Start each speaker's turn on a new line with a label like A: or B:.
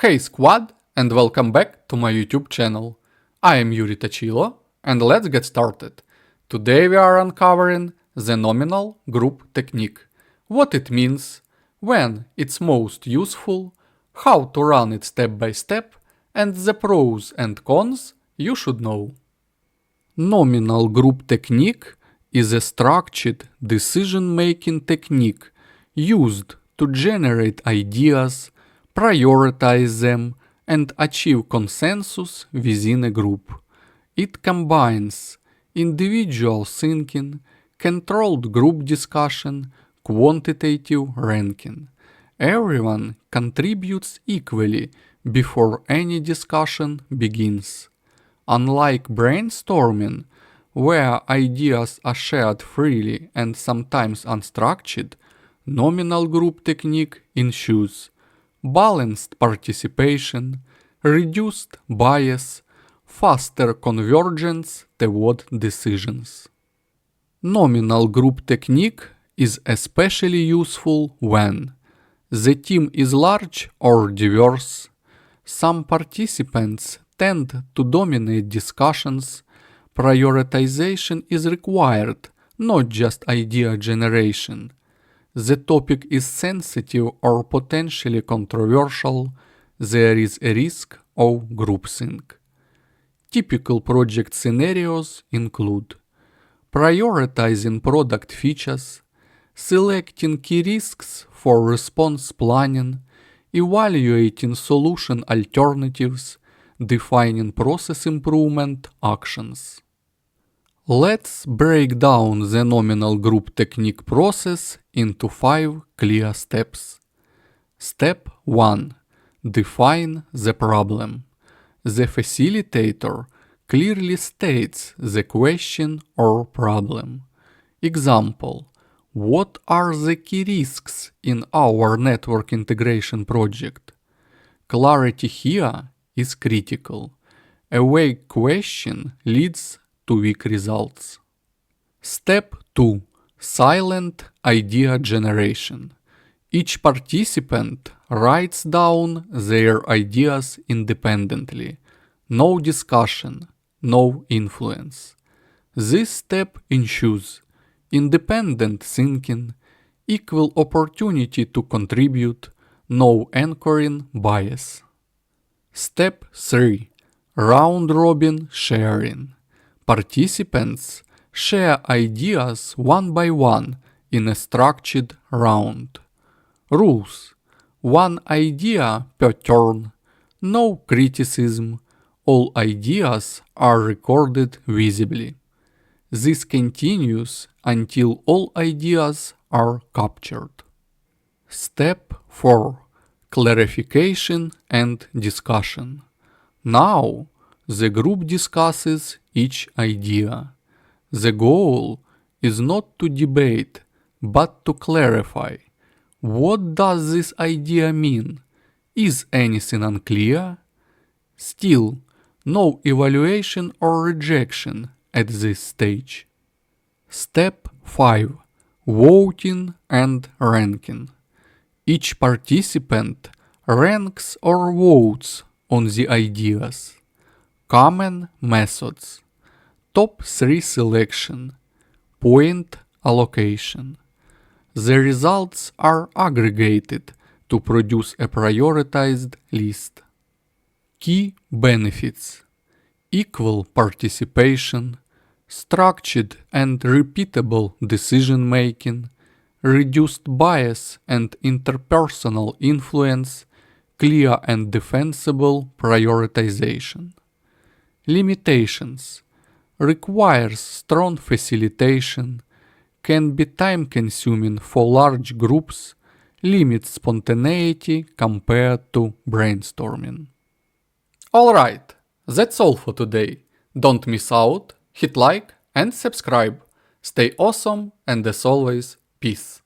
A: Hey squad, and welcome back to my YouTube channel. I am Yuri Tachilo, and let's get started. Today we are uncovering the Nominal Group Technique, what it means, when it's most useful, how to run it step by step, and the pros and cons you should know. Nominal Group Technique is a structured decision-making technique used to generate ideas, prioritize them, and achieve consensus within a group. It combines individual thinking, controlled group discussion, quantitative ranking. Everyone contributes equally before any discussion begins. Unlike brainstorming, where ideas are shared freely and sometimes unstructured, nominal group technique ensures balanced participation, reduced bias, faster convergence toward decisions. Nominal group technique is especially useful when the team is large or diverse, some participants tend to dominate discussions, prioritization is required, not just idea generation. The topic is sensitive or potentially controversial, there is a risk of groupthink. Typical project scenarios include prioritizing product features, selecting key risks for response planning, evaluating solution alternatives, defining process improvement actions. Let's break down the nominal group technique process into 5 clear steps. Step 1. Define the problem. The facilitator clearly states the question or problem. Example: what are the key risks in our network integration project? Clarity here is critical. A vague question leads to weak results. Step 2. Silent idea generation. Each participant writes down their ideas independently. No discussion, no influence. This step ensures independent thinking, equal opportunity to contribute, no anchoring bias. Step 3. Round-robin sharing. Participants share ideas one by one in a structured round. Rules: one idea per turn, no criticism, all ideas are recorded visibly. This continues until all ideas are captured. Step 4. Clarification and discussion. Now, the group discusses each idea. The goal is not to debate, but to clarify. What does this idea mean? Is anything unclear? Still, no evaluation or rejection at this stage. Step 5. Voting and ranking. Each participant ranks or votes on the ideas. Common methods: top 3 selection, point allocation. The results are aggregated to produce a prioritized list. Key benefits: equal participation, structured and repeatable decision making, reduced bias and interpersonal influence, clear and defensible prioritization. Limitations: requires strong facilitation, can be time-consuming for large groups, limits spontaneity compared to brainstorming. Alright, that's all for today. Don't miss out, hit like and subscribe. Stay awesome, and as always, peace.